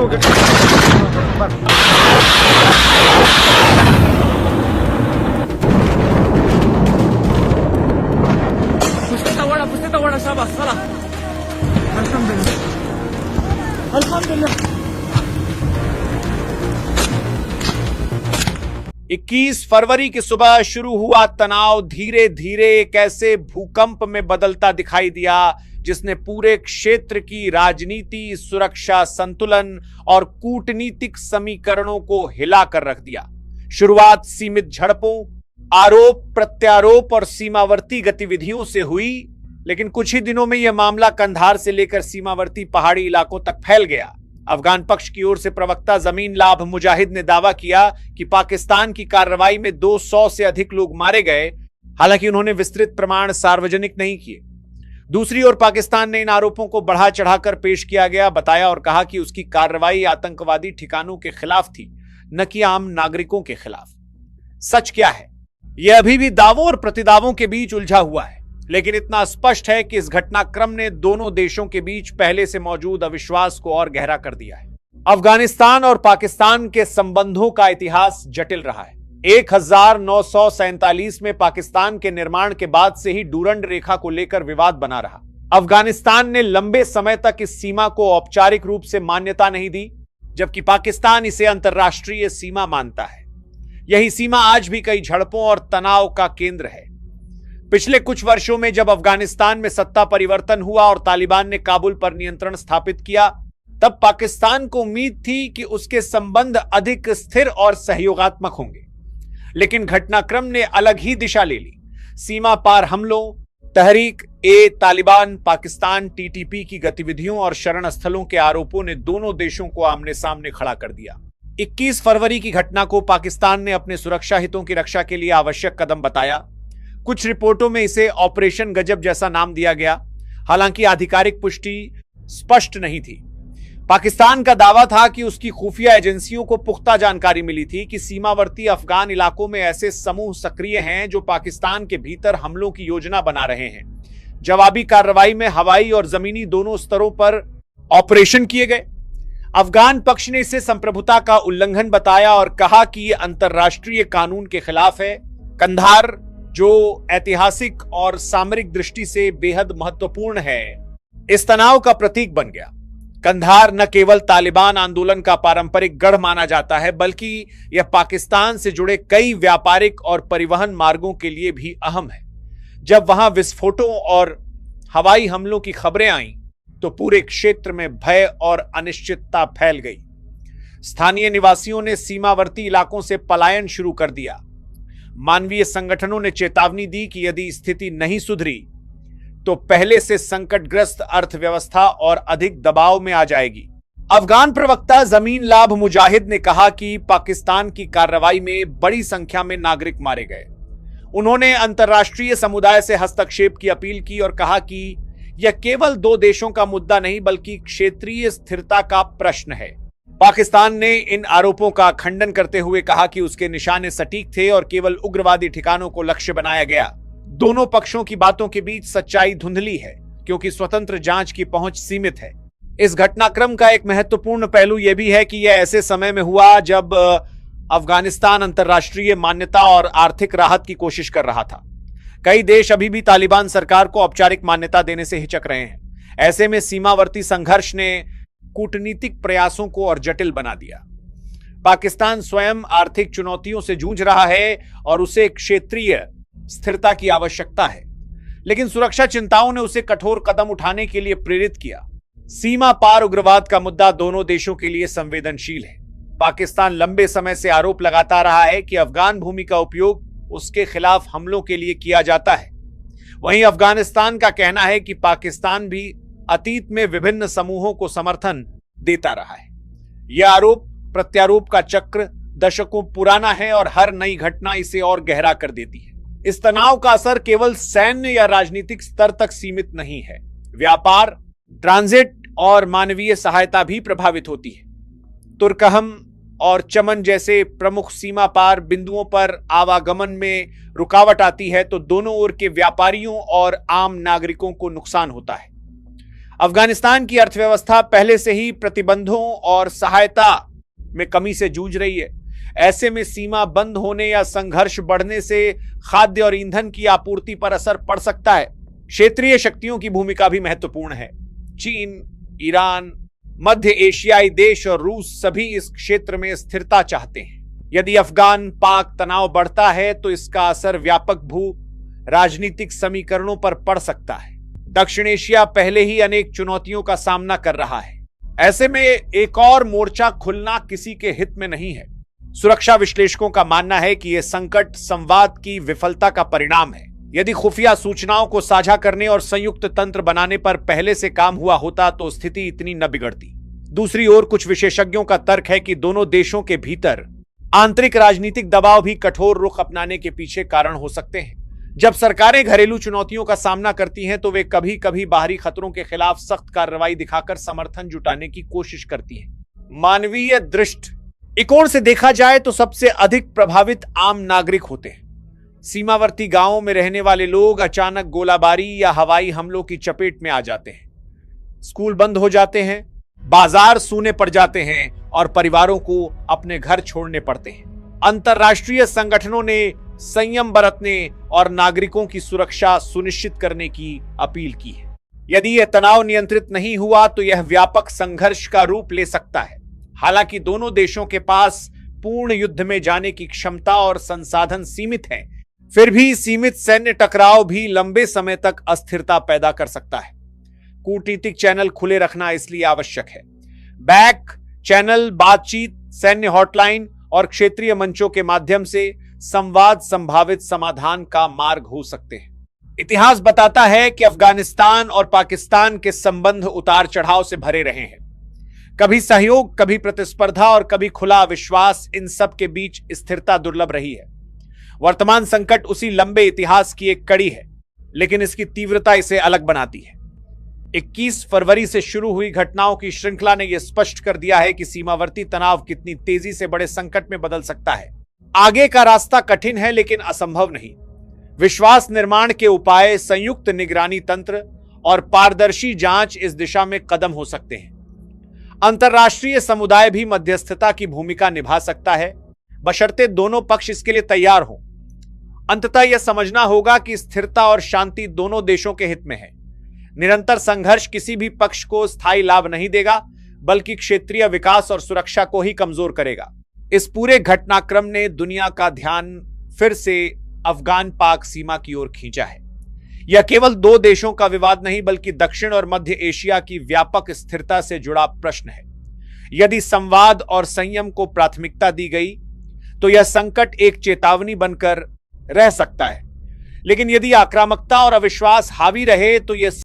हो गया। पुस्तक वड़ा शाबाश चला। अल्हम्दुलिल्लाह अल्हम्दुलिल्लाह। 21 फरवरी की सुबह शुरू हुआ तनाव धीरे धीरे एक ऐसे भूकंप में बदलता दिखाई दिया जिसने पूरे क्षेत्र की राजनीति, सुरक्षा संतुलन और कूटनीतिक समीकरणों को हिलाकर रख दिया। शुरुआत सीमित झड़पों, आरोप प्रत्यारोप और सीमावर्ती गतिविधियों से हुई, लेकिन कुछ ही दिनों में यह मामला कंधार से लेकर सीमावर्ती पहाड़ी इलाकों तक फैल गया। अफगान पक्ष की ओर से प्रवक्ता जमीन लाभ मुजाहिद ने दावा किया कि पाकिस्तान की कार्रवाई में 200 से अधिक लोग मारे गए, हालांकि उन्होंने विस्तृत प्रमाण सार्वजनिक नहीं किए। दूसरी ओर पाकिस्तान ने इन आरोपों को बढ़ा चढ़ाकर पेश किया गया, बताया और कहा कि उसकी कार्रवाई आतंकवादी ठिकानों के खिलाफ थी, न कि आम नागरिकों के खिलाफ। सच क्या है? यह अभी भी दावों और प्रतिदावों के बीच उलझा हुआ है, लेकिन इतना स्पष्ट है कि इस घटनाक्रम ने दोनों देशों के बीच पहले से मौजूद अविश्वास को और गहरा कर दिया है। अफगानिस्तान और पाकिस्तान के संबंधों का इतिहास जटिल रहा है। 1947 में पाकिस्तान के निर्माण के बाद से ही डूरंड रेखा को लेकर विवाद बना रहा। अफगानिस्तान ने लंबे समय तक इस सीमा को औपचारिक रूप से मान्यता नहीं दी, जबकि पाकिस्तान इसे अंतर्राष्ट्रीय सीमा मानता है। यही सीमा आज भी कई झड़पों और तनाव का केंद्र है। पिछले कुछ वर्षों में जब अफगानिस्तान में सत्ता परिवर्तन हुआ और तालिबान ने काबुल पर नियंत्रण स्थापित किया, तब पाकिस्तान को उम्मीद थी कि उसके संबंध अधिक स्थिर और सहयोगात्मक होंगे, लेकिन घटनाक्रम ने अलग ही दिशा ले ली। सीमा पार हमलों, तहरीक ए तालिबान पाकिस्तान टीटीपी की गतिविधियों और शरण स्थलों के आरोपों ने दोनों देशों को आमने सामने खड़ा कर दिया। 21 फरवरी की घटना को पाकिस्तान ने अपने सुरक्षा हितों की रक्षा के लिए आवश्यक कदम बताया। कुछ रिपोर्टों में इसे ऑपरेशन गजब जैसा नाम दिया गया, हालांकि आधिकारिक पुष्टि स्पष्ट नहीं थी। पाकिस्तान का दावा था कि उसकी खुफिया एजेंसियों को पुख्ता जानकारी मिली थी कि सीमावर्ती अफगान इलाकों में ऐसे समूह सक्रिय हैं जो पाकिस्तान के भीतर हमलों की योजना बना रहे हैं। जवाबी कार्रवाई में हवाई और जमीनी दोनों स्तरों पर ऑपरेशन किए गए। अफगान पक्ष ने इसे संप्रभुता का उल्लंघन बताया और कहा कि यह अंतर्राष्ट्रीय कानून के खिलाफ है। कंधार, जो ऐतिहासिक और सामरिक दृष्टि से बेहद महत्वपूर्ण है, इस तनाव का प्रतीक बन गया। कंधार न केवल तालिबान आंदोलन का पारंपरिक गढ़ माना जाता है, बल्कि यह पाकिस्तान से जुड़े कई व्यापारिक और परिवहन मार्गों के लिए भी अहम है। जब वहां विस्फोटों और हवाई हमलों की खबरें आईं, तो पूरे क्षेत्र में भय और अनिश्चितता फैल गई। स्थानीय निवासियों ने सीमावर्ती इलाकों से पलायन शुरू कर दिया। मानवीय संगठनों ने चेतावनी दी कि यदि स्थिति नहीं सुधरी तो पहले से संकटग्रस्त अर्थव्यवस्था और अधिक दबाव में आ जाएगी। अफगान प्रवक्ता जमीन लाभ मुजाहिद ने कहा कि पाकिस्तान की कार्रवाई में बड़ी संख्या में नागरिक मारे गए। उन्होंने अंतर्राष्ट्रीय समुदाय से हस्तक्षेप की अपील की और कहा कि यह केवल दो देशों का मुद्दा नहीं बल्कि क्षेत्रीय स्थिरता का प्रश्न है। पाकिस्तान ने इन आरोपों का खंडन करते हुए कहा कि उसके निशाने सटीक थे और केवल उग्रवादी ठिकानों को लक्ष्य बनाया गया। दोनों पक्षों की बातों के बीच सच्चाई धुंधली है, क्योंकि स्वतंत्र जांच की पहुंच सीमित है। इस घटनाक्रम का एक महत्वपूर्ण पहलू यह भी है कि यह ऐसे समय में हुआ जब अफगानिस्तान अंतर्राष्ट्रीय मान्यता और आर्थिक राहत की कोशिश कर रहा था। कई देश अभी भी तालिबान सरकार को औपचारिक मान्यता देने से हिचक रहे हैं। ऐसे में सीमावर्ती संघर्ष ने कूटनीतिक प्रयासों को और जटिल बना दिया। पाकिस्तान स्वयं आर्थिक चुनौतियों से जूझ रहा है और उसे क्षेत्रीय स्थिरता की आवश्यकता है, लेकिन सुरक्षा चिंताओं ने उसे कठोर कदम उठाने के लिए प्रेरित किया। सीमा पार उग्रवाद का मुद्दा दोनों देशों के लिए संवेदनशील है। पाकिस्तान लंबे समय से आरोप लगाता रहा है कि अफगान भूमि का उपयोग उसके खिलाफ हमलों के लिए किया जाता है। वहीं अफगानिस्तान का कहना है कि पाकिस्तान भी अतीत में विभिन्न समूहों को समर्थन देता रहा है। यह आरोप प्रत्यारोप का चक्र दशकों पुराना है और हर नई घटना इसे और गहरा कर देती है। इस तनाव का असर केवल सैन्य या राजनीतिक स्तर तक सीमित नहीं है। व्यापार, ट्रांजिट और मानवीय सहायता भी प्रभावित होती है। तुर्कहम और चमन जैसे प्रमुख सीमा पार बिंदुओं पर आवागमन में रुकावट आती है तो दोनों ओर के व्यापारियों और आम नागरिकों को नुकसान होता है। अफगानिस्तान की अर्थव्यवस्था पहले से ही प्रतिबंधों और सहायता में कमी से जूझ रही है। ऐसे में सीमा बंद होने या संघर्ष बढ़ने से खाद्य और ईंधन की आपूर्ति पर असर पड़ सकता है। क्षेत्रीय शक्तियों की भूमिका भी महत्वपूर्ण है। चीन, ईरान, मध्य एशियाई देश और रूस सभी इस क्षेत्र में स्थिरता चाहते हैं। यदि अफगान पाक तनाव बढ़ता है तो इसका असर व्यापक भू राजनीतिक समीकरणों पर पड़ सकता है। दक्षिण एशिया पहले ही अनेक चुनौतियों का सामना कर रहा है। ऐसे में एक और मोर्चा खुलना किसी के हित में नहीं है। सुरक्षा विश्लेषकों का मानना है कि यह संकट संवाद की विफलता का परिणाम है। यदि खुफिया सूचनाओं को साझा करने और संयुक्त तंत्र बनाने पर पहले से काम हुआ होता तो स्थिति इतनी न बिगड़ती। दूसरी ओर कुछ विशेषज्ञों का तर्क है कि दोनों देशों के भीतर आंतरिक राजनीतिक दबाव भी कठोर रुख अपनाने के पीछे कारण हो सकते हैं। जब सरकारें घरेलू चुनौतियों का सामना करती हैं तो वे कभी कभी बाहरी खतरों के खिलाफ सख्त कार्रवाई दिखाकर समर्थन जुटाने की कोशिश करती हैं। मानवीय दृष्टिकोण से देखा जाए तो सबसे अधिक प्रभावित आम नागरिक होते हैं। सीमावर्ती गांवों में रहने वाले लोग अचानक गोलाबारी या हवाई हमलों की चपेट में आ जाते हैं। स्कूल बंद हो जाते हैं, बाजार सूने पड़ जाते हैं और परिवारों को अपने घर छोड़ने पड़ते हैं। अंतर्राष्ट्रीय संगठनों ने संयम बरतने और नागरिकों की सुरक्षा सुनिश्चित करने की अपील की है। यदि यह तनाव नियंत्रित नहीं हुआ तो यह व्यापक संघर्ष का रूप ले सकता है। हालांकि दोनों देशों के पास पूर्ण युद्ध में जाने की क्षमता और संसाधन सीमित हैं, फिर भी सीमित सैन्य टकराव भी लंबे समय तक अस्थिरता पैदा कर सकता है। कूटनीतिक चैनल खुले रखना इसलिए आवश्यक है। बैक चैनल, बातचीत, सैन्य हॉटलाइन और क्षेत्रीय मंचों के माध्यम से संवाद संभावित समाधान का मार्ग हो सकते हैं। इतिहास बताता है कि अफगानिस्तान और पाकिस्तान के संबंध उतार चढ़ाव से भरे रहे हैं। कभी सहयोग, कभी प्रतिस्पर्धा और कभी खुला विश्वास। इन सब के बीच स्थिरता दुर्लभ रही है। वर्तमान संकट उसी लंबे इतिहास की एक कड़ी है, लेकिन इसकी तीव्रता इसे अलग बनाती है। 21 फरवरी से शुरू हुई घटनाओं की श्रृंखला ने यह स्पष्ट कर दिया है कि सीमावर्ती तनाव कितनी तेजी से बड़े संकट में बदल सकता है। आगे का रास्ता कठिन है लेकिन असंभव नहीं। विश्वास निर्माण के उपाय, संयुक्त निगरानी तंत्र और पारदर्शी जांच इस दिशा में कदम हो सकते हैं। अंतर्राष्ट्रीय समुदाय भी मध्यस्थता की भूमिका निभा सकता है, बशर्ते दोनों पक्ष इसके लिए तैयार हों। अंततः यह समझना होगा कि स्थिरता और शांति दोनों देशों के हित में है। निरंतर संघर्ष किसी भी पक्ष को स्थायी लाभ नहीं देगा, बल्कि क्षेत्रीय विकास और सुरक्षा को ही कमजोर करेगा। इस पूरे घटनाक्रम ने दुनिया का ध्यान फिर से अफगान पाक सीमा की ओर खींचा है। यह केवल दो देशों का विवाद नहीं, बल्कि दक्षिण और मध्य एशिया की व्यापक स्थिरता से जुड़ा प्रश्न है। यदि संवाद और संयम को प्राथमिकता दी गई तो यह संकट एक चेतावनी बनकर रह सकता है, लेकिन यदि आक्रामकता और अविश्वास हावी रहे तो यह